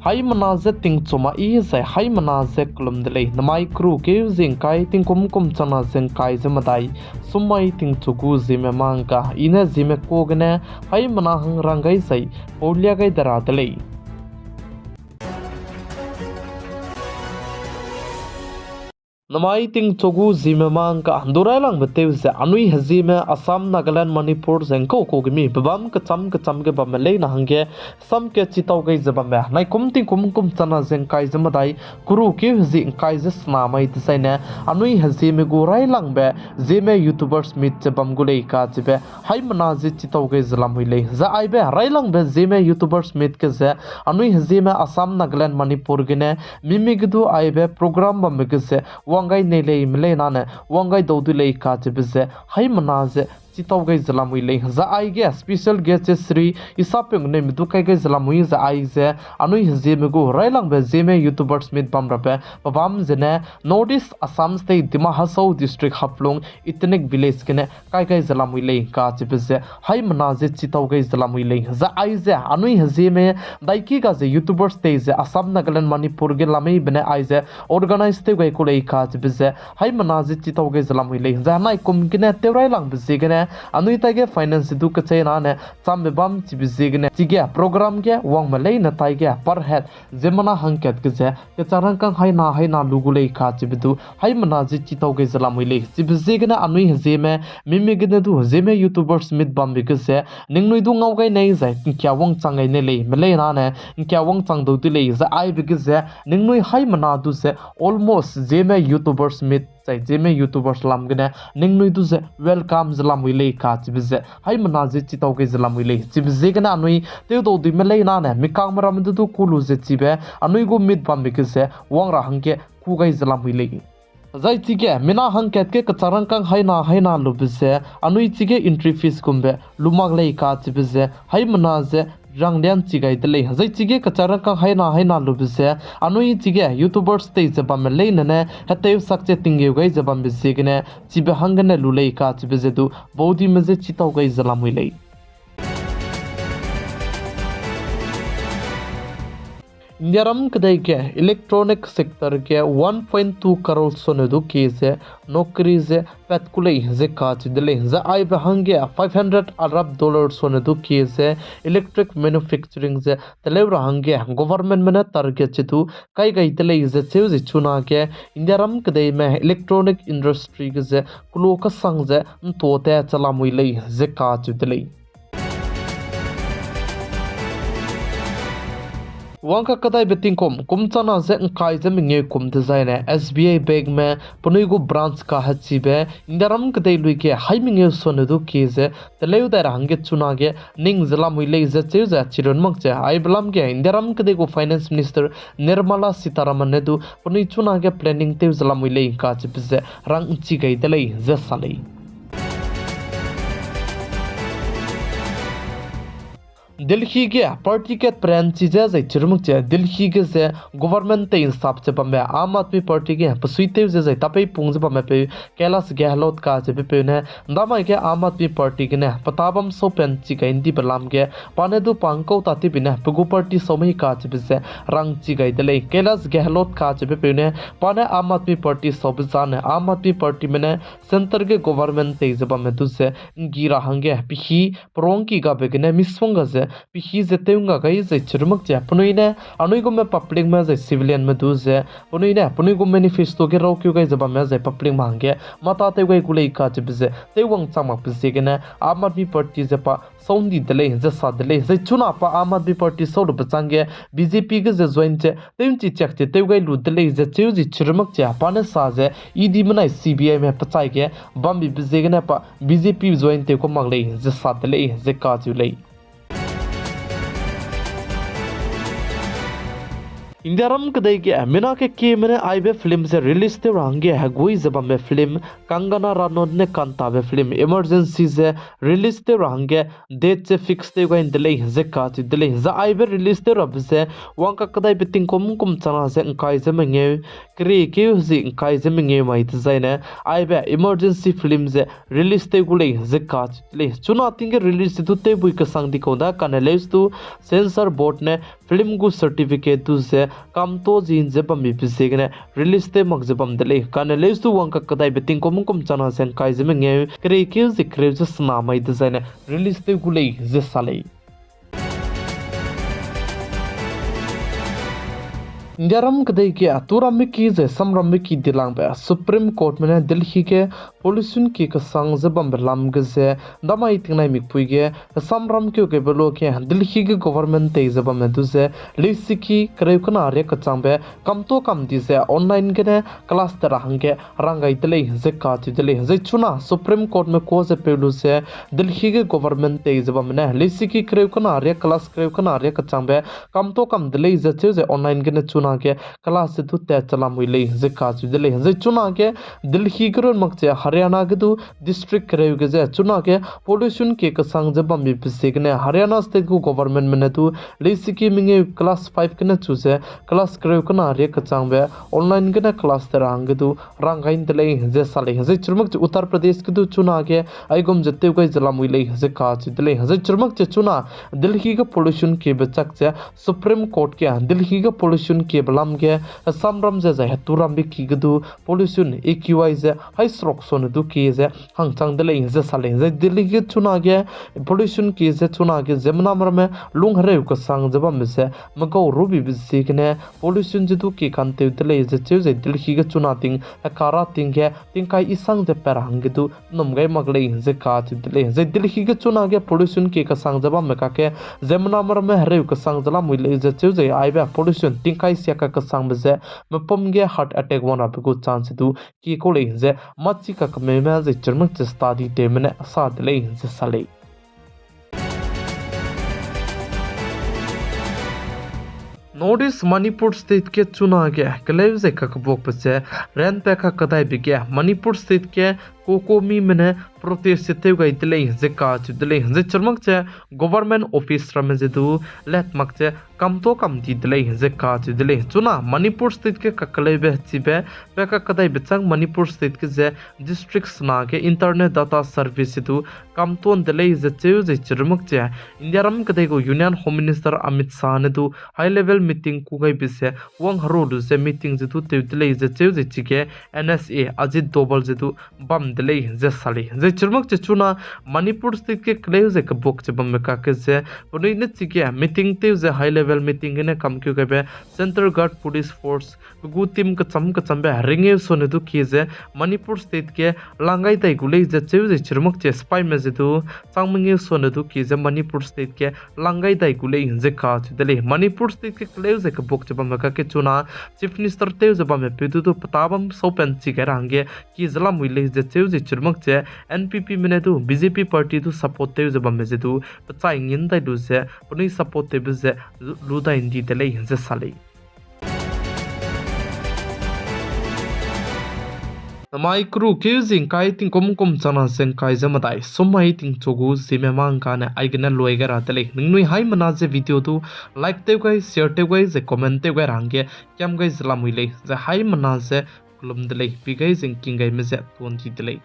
hai mana ze ting chuma I zai hai mana ze klum de lei namai kru ke zing kai ting kum chana zeng kai ze madai sumai ting chugu zime mangka ina zime kogne hai mana hang rangai zai polya gai dara de lei namai ting chogu zime mangka durai lang betew ze anui hazime Assam Nagaland Manipur zengko ko gimi babam ka cham ge bam le na hangge sam ke chitaw gai zaba me nai kum chana zeng kai zama dai kuru ke hazi kai ze sna mai tsaine anui hazime go rai lang be zeme youtubers mit che bam gulei ka chibe hai mana ze chitaw gai zlam huile za ai be rai lang be zeme youtubers mit ke ze anui hazime Assam Nagaland Manipur gene mimigdu ai be program bam ge ze wangai nele imle nane wangai dodu lei ka chibize hai manaze chitaw gai zalamui lei za ai ge special guest Sri Isapeng ne midu kai gai zalamui za ai ze anui zeme go railang be zeme youtubers mit bamrape babam zene Northeast Assam state Dima Hasau district haplong itnek village kene kai zalamui lei ka chibize hai manaze chitaw gai zalamui lei za ai ze anui zeme daiki ga ze youtubers te ze Assam Nagaland Manipur ge lamei bene ai ze organize te gai ko lei ka chibize hai manaze chitaw gai zalamui lei za nai kum kine te railang be zegene anui tage finance du ka chena ne chambe bam chibizigne chige program ge wang malei na taige per head zemana hangket ge je ke charang kang haina lugulei kha chibidu hai mana ji chitaw ge zalamui le chibizigne anui hzeme mimigne du hzeme youtubers mit bam ge se ningnui du ngau gai nei zai kya wang changai ne le malei na ne kya wang chang du ti le za ai be ge je ningnui hai mana du se almost zeme youtubers mit zeme youtubers lam gene ningnui du ze welcome zlam wile ka chibize hai mana je chitaw ge zlam wile chibize gena anui te do di melei na ne mikang maram du kulu je chibe anui go mit bam be se wang ra hangke ku gai zlam wile zai chige mina hangket ke kacharang kang haina lubise anui chige entry fees kumbe lumak lei ka chibize hai mana je rangdian chigai dele zai chige kacharang kang haina lubise anui chige youtubers te jabam lein ne hate sakche tingge gai jabam bisigene chibe hangane lulei ka chibe du bodi meje chitaw gai zalamui lei Indiaram kadai ke electronic sector ke 1.2 crore sonedu ke se nokri ze patkulei ze kach dile za ai bahange 500 arab dollar sonedu ke se electric manufacturing ze telebra hange government mena target chitu kai dile ze cheuzi chuna ke Indiaram kadai me electronic industry ke ze kuloka sang ze tote chalamui lei ze kach dile Wangka kadai beting kumchana ze kai ze minge kum design SBI bank me punui go branch ka hachibe indaram kadai luike hai minge sonedu ke ze teleu da range chuna ge ning zela muile ze cheuza chiron mangche ai blam ge indaram kadai go finance minister Nirmala Sitharaman ne du punui chuna ge planning te zela muile ka chibize rang chi gai delei ze salei Delhi के party के plan चीजें जै चिरमुक चे दिल्ली के से government ते इंसाफ से पमे आम आदमी पार्टी के पसुइते जै तपे पुंज पमे पे कैलाश गहलोत का से पे ने दामा के आम आदमी पार्टी के ने पताबम सो पेन ची के इंदी बलाम के पाने दु पांको ताती बिने पगु पार्टी सोमही का से रंग ची गई दले कैलाश गहलोत का से पे ने पाने आम आदमी पार्टी सब जाने आम आदमी पार्टी में ने सेंटर के गवर्नमेंट ते जब में दुसे गिरा हंगे पिही प्रोंकी का बेगने मिसवंग से पिही जेतेउंगा गई जे चिरमक जे पुनुइने अनुइगो में पब्लिक में जे सिविलियन में दु जे पुनुइने पुनुइगो मैनिफेस्टो के रौ क्यु गई जब में जे पब्लिक मांगे माता ते गई गुले का जे ते वंग चमक पिसे के ने आम आदमी पार्टी जे पा सौंदी दले जे सा दले जे चुना पा आम आदमी पार्टी सोल बचांगे बीजेपी के जे ज्वाइन जे तेउंची चेक जे ते गई लु दले जे चेउजी चिरमक जे पाने सा जे ईडी मनाई सीबीआई में पचाई के बम बिजे के ने पा बीजेपी ज्वाइन ते को मंगले जे सा दले जे का जुले इंडिया रम कदई के मिना के मैंने आईबे फिल्म से रिलीज थे रंगे हगुई जबा में फिल्म कंगना रनौत ने कंताबे फिल्म इमरजेंसी से रिलीज थे रंगे डेट से फिक्स थे गई दिले जिका ची दिले जा आईबे रिलीज थे रब से वंका कदई बिटिंग कुम चना से इंकाई से मंगे क्री के हुजी इंकाई से मंगे माइट जाइने आईबे इमरजेंसी फिल्म से रिलीज थे गुले जिका ची दिले चुना तिंगे रिलीज थे ते बुई के संग दिखोदा कनेलेस तू सेंसर बोर्ड ने फिल्म को सर्टिफिकेट तू से काम तो जीन जे बमी पिसेगने रिलीज ते मग जे बम दले कनेलेस तू वंका कदाई बेटिंग कुम चना से इंकाई से मंगे क्री के हुजी क्री जे सना माइट जाइने रिलीज ते गुले जे साले इंडिया रम कदई के अतुरम की जैसम रम की दिलांग पे सुप्रीम कोर्ट में दिल्ली के पोल्यूशन की कसंग जबम बलाम गजे दमाई तिंगनाई मिपुई के सम रम के बेलो के दिल्ली के गवर्नमेंट ते जबम में दुसे लिसिकी करेकना रे कचांग पे कम तो कम दिसे ऑनलाइन के ने क्लास तरहंग के रंगाई तले जे काची तले जे चुना सुप्रीम कोर्ट में को से पेलु से दिल्ली के गवर्नमेंट ते जबम ने लिसिकी करेकना रे क्लास करेकना रे कचांग पे कम तो कम दिले जे ऑनलाइन के ने चुना के क्लास से ते चला मुइले जे काची दिले जे चुना के दिल्ली के मक्चे हरियाणा के दु डिस्ट्रिक्ट करे के जे चुना के पोल्यूशन के कसंग जबम बि पिसेगने हरियाणा स्टेट को गवर्नमेंट में तु लेसिकी मिंगे क्लास 5 के न चुसे क्लास करे कना रे कचांग बे ऑनलाइन के न क्लास तरंग दु रंगाइन तले जे साले जे चुरमक उत्तर प्रदेश के दु चुना के आइगम जत्ते गई जला मुइले जे काची दिले जे चुरमक चुना दिल्ली के पोल्यूशन के बचक से सुप्रीम कोर्ट के दिल्ली के पोल्यूशन के बलम के समरम जे तुरम बि की गदु पोल्यूशन एक्यूआई जे हाई स्ट्रोक सोन दु की जे हंगचंग दले जे साले जे दिल्ली के चुना के पोल्यूशन की जे चुना के जमना मर में लुंग हरे को संग जब में से मको रूबी बिसिकने पोल्यूशन जे दु की कांते दले जे दिल्ली के चुना तिंग कारा तिंग के तिंग kai isang जे पर हंग दु नम गई मगले जे का दले जे दिल्ली के चुना के पोल्यूशन की का संग जब में का के जमना मर में हरे को संग जला मुले जे आइबा पोल्यूशन तिंग kai sia का संग बजे मपम गे हार्ट अटैक वन आप को चांस दु की को ले जे मच्ची का में जे चरमक जे स्टडी दे मने साथ ले जे साले नॉर्थ ईस्ट मणिपुर स्टेट के चुना के कलेव से ककबोक पचे रेन पे का कदाई बिके मणिपुर स्टेट के कोकोमी मने प्रोटेस्ट ते गई दिले जे का दिले जे चरमक चे गवर्नमेंट ऑफिस रमे जे दु लेट मक चे कम तो कम दी दिले जे का दिले चुना मणिपुर स्टेट के ककले बे चिबे पे का कदाई बिचंग मणिपुर स्टेट के जे डिस्ट्रिक्ट सना के इंटरनेट डाटा सर्विस दु कम तो दिले जे चरमक चे इंडिया रम कदई को union home minister Amit Shah ने दु हाई लेवल मीटिंग को गई बिसे वंग हरो दु से मीटिंग जे दु ते दिले जे चिके एनएसए अजित डोबल जे दु बम दिले जे साले जे चुरमक चुना मणिपुर स्टेट के क्लेव जे कबोक चे बम का के जे बनै ने चिके मीटिंग ते जे हाई लेवल मीटिंग ने कम क्यों के सेंट्रल गार्ड पुलिस फोर्स गु टीम का चम बे रिंगे सोने दु की जे मणिपुर स्टेट के लांगाई तै गुले जे चुरमक चे स्पाई में जे दु चांगमंगे सोने दु की जे मणिपुर स्टेट के लांगाई तै गुले जे का दले मणिपुर स्टेट के क्लेव जे कबोक चे बम का के चुना चीफ मिनिस्टर ते जे बम पिदु तो पताबम सोपेन चिके रंगे की जला मुइले जे चुरमक चे एनपीपी में तो बीजेपी पार्टी तो सपोर्ट ते जब में तो बच्चा इंगिन ताई दु से पुनी सपोर्ट ते जे लुदा इंदी तले जे साले नमाई crew केजिंग kai ting kom chana sen kai jamadai somai ting chogu Zeme mang ka ne aigna loiga ratale ningnui hai mana je video tu like te gai share te gai je comment te gai rangge kyam gai zla muile je hai mana je kulum dele pi gai jing king gai me je ton ji dele